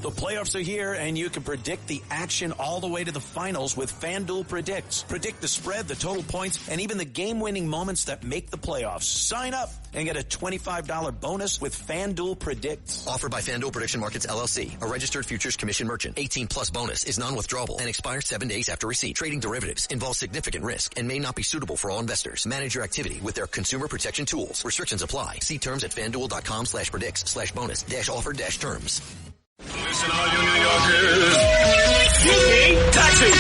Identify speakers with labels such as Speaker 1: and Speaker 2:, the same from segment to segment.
Speaker 1: The playoffs are here, and you can predict the action all the way to the finals with FanDuel Predicts. Predict the spread, the total points, and even the game-winning moments that make the playoffs. Sign up and get a $25 bonus with FanDuel Predicts.
Speaker 2: Offered by FanDuel Prediction Markets, LLC, a registered futures commission merchant. 18 plus bonus is non-withdrawable and expires 7 days after receipt. Trading derivatives involves significant risk and may not be suitable for all investors. Manage your activity with their consumer protection tools. Restrictions apply. See terms at FanDuel.com/predicts/bonus-offer-terms.
Speaker 3: Listen, all you New Yorkers. Taxi!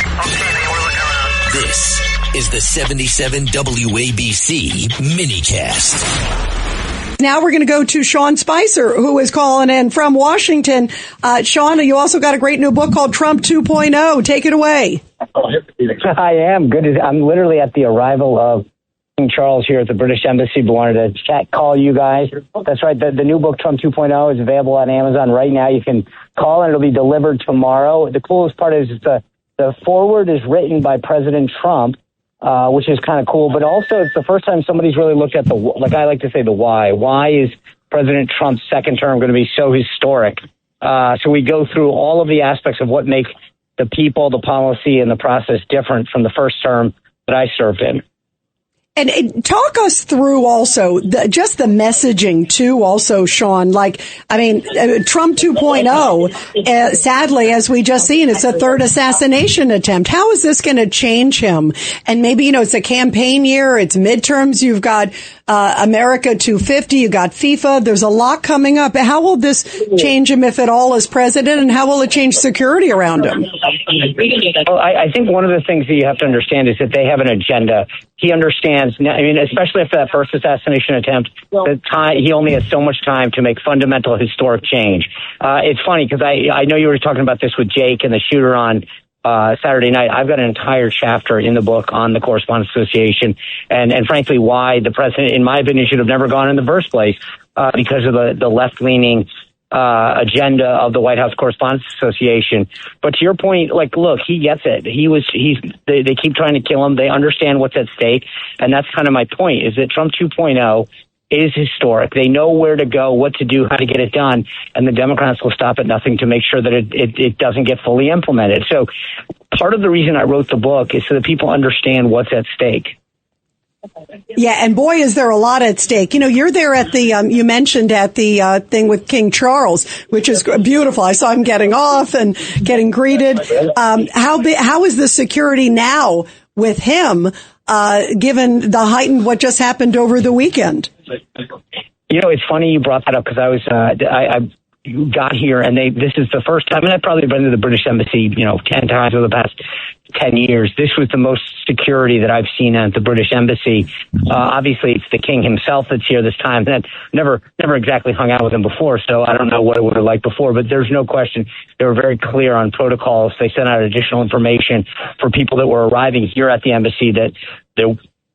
Speaker 2: This is the 77 WABC minicast.
Speaker 4: Now we're going to go to Sean Spicer, who is calling in from Washington. Sean, you also got a great new book called Trump 2.0. Take it away.
Speaker 5: I am. Good. I'm literally at the arrival of King Charles here at the British Embassy, but wanted to call you guys. That's right. The new book, Trump 2.0, is available on Amazon right now. You can call and it'll be delivered tomorrow. The coolest part is the foreword is written by President Trump, which is kind of cool. But also, it's the first time somebody's really looked at like I like to say, the why. Why is President Trump's second term going to be so historic? So we go through all of the aspects of what make the people, the policy, and the process different from the first term that I served in.
Speaker 4: And talk us through also just the messaging too, also, Sean. Like, I mean, Trump 2.0, sadly, as we just seen, it's a third assassination attempt. How is this going to change him? And maybe, it's a campaign year, it's midterms, you've got America 250, you got FIFA, there's a lot coming up. How will this change him, if at all, as president, and how will it change security around him?
Speaker 5: Well, I think one of the things that you have to understand is that they have an agenda. He understands, especially after that first assassination attempt, he only has so much time to make fundamental historic change. It's funny because I know you were talking about this with Jake and the shooter on Saturday night. I've got an entire chapter in the book on the Correspondents Association and frankly, why the president, in my opinion, should have never gone in the first place because of the left-leaning agenda of the White House Correspondents Association. But to your point, look, he gets it. They keep trying to kill him. They understand what's at stake. And that's kind of my point, is that Trump 2.0 is historic. They know where to go, what to do, how to get it done. And the Democrats will stop at nothing to make sure that it doesn't get fully implemented. So part of the reason I wrote the book is so that people understand what's at stake.
Speaker 4: Yeah, and boy, is there a lot at stake. You're there at the, you mentioned at the thing with King Charles, which is beautiful. I saw him getting off and getting greeted. How is the security now with him, given the heightened what just happened over the weekend?
Speaker 5: It's funny you brought that up because I got here and this is the first time, and I've probably been to the British Embassy, 10 times over the past 10 years. This was the most security that I've seen at the British Embassy. Obviously, it's the king himself that's here this time. And never exactly hung out with him before, so I don't know what it would have liked before, but there's no question they were very clear on protocols. They sent out additional information for people that were arriving here at the embassy that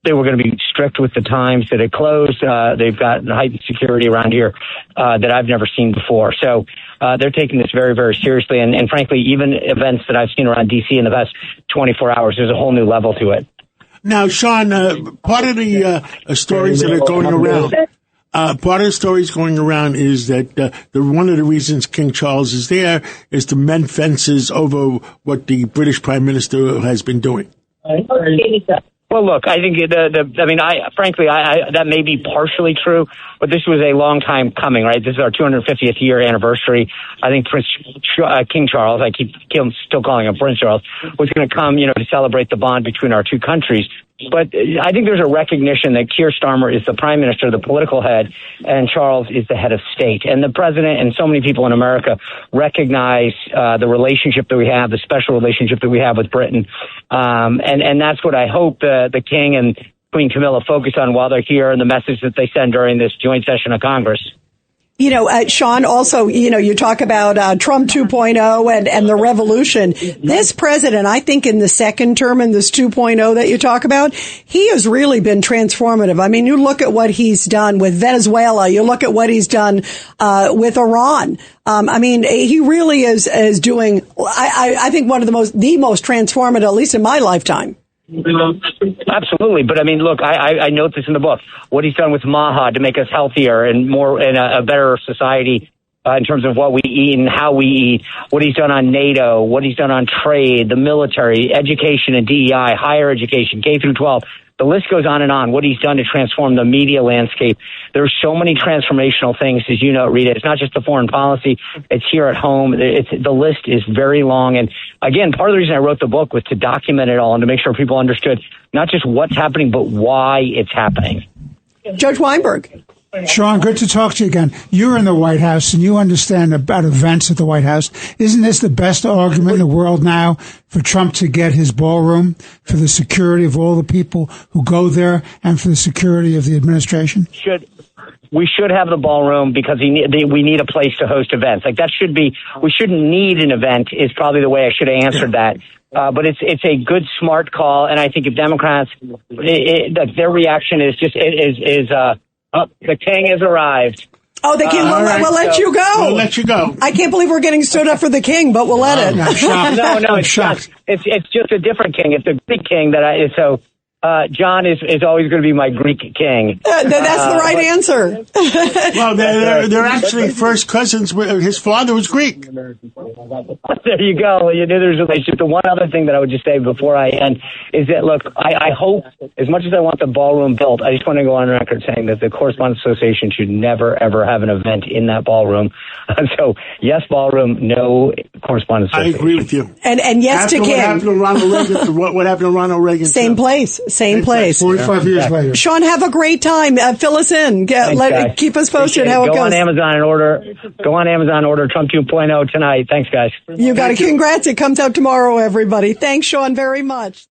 Speaker 5: they were going to be strict with the times that it closed. They've got heightened security around here that I've never seen before. So they're taking this very, very seriously. And frankly, even events that I've seen around D.C. in the past 24 hours, there's a whole new level to it.
Speaker 6: Now, Sean, part of the stories that are going around, is that one of the reasons King Charles is there is to mend fences over what the British Prime Minister has been doing.
Speaker 5: Well, look, I think that may be partially true, but this was a long time coming, right? This is our 250th year anniversary. I think King Charles, I keep still calling him Prince Charles, was going to come, to celebrate the bond between our two countries. But I think there's a recognition that Keir Starmer is the prime minister, the political head, and Charles is the head of state. And the president and so many people in America recognize the relationship that we have, the special relationship that we have with Britain. And that's what I hope the king and Queen Camilla focus on while they're here, and the message that they send during this joint session of Congress.
Speaker 4: Sean, also, you talk about Trump 2.0 and the revolution. This president, I think in the second term in this 2.0 that you talk about, he has really been transformative. I mean, you look at what he's done with Venezuela. You look at what he's done with Iran. He really is doing, I think, one of the most transformative, at least in my lifetime.
Speaker 5: Absolutely. But look, I note this in the book, what he's done with MAHA to make us healthier and more in a better society in terms of what we eat and how we eat, what he's done on NATO, what he's done on trade, the military, education and DEI, higher education, K through 12. The list goes on and on, what he's done to transform the media landscape. There's so many transformational things, as you know, Rita. It's not just the foreign policy. It's here at home. The list is very long. And again, part of the reason I wrote the book was to document it all and to make sure people understood not just what's happening, but why it's happening.
Speaker 4: Judge Weinberg.
Speaker 7: Sean, good to talk to you again. You're in the White House and you understand about events at the White House. Isn't this the best argument in the world now for Trump to get his ballroom, for the security of all the people who go there and for the security of the administration?
Speaker 5: We should have the ballroom because we need a place to host events. Like that should be, we shouldn't need an event is probably the way I should have answered that. But it's a good, smart call. And I think if Democrats, their reaction is just, the king has arrived.
Speaker 4: Oh, the king. We'll let you go.
Speaker 6: We'll let you go.
Speaker 4: I can't believe we're getting stood up for the king, but we'll let it.
Speaker 7: I'm shocked.
Speaker 5: No,
Speaker 7: I'm
Speaker 5: it's
Speaker 7: shocked.
Speaker 5: Not. It's just a different king. It's a Greek king John is always going to be my Greek king.
Speaker 4: That's the right answer.
Speaker 6: Well, they're actually first cousins. His father was Greek.
Speaker 5: There you go. You know, there's a relationship. The one other thing that I would just say before I end is that, look, I hope, as much as I want the ballroom built, I just want to go on record saying that the Correspondents Association should never, ever have an event in that ballroom. So, yes, ballroom, no Correspondents Association.
Speaker 6: I agree with you.
Speaker 4: And yes to King.
Speaker 6: What happened to Ronald Reagan? What happened to Ronald Reagan?
Speaker 4: Same place. Same place.
Speaker 7: 45 years later.
Speaker 4: Sean, have a great time. Fill us in. Keep us posted how it goes.
Speaker 5: Go on Amazon and order Trump 2.0 tonight. Thanks, guys.
Speaker 4: You got it. Congrats. It comes out tomorrow, everybody. Thanks, Sean, very much.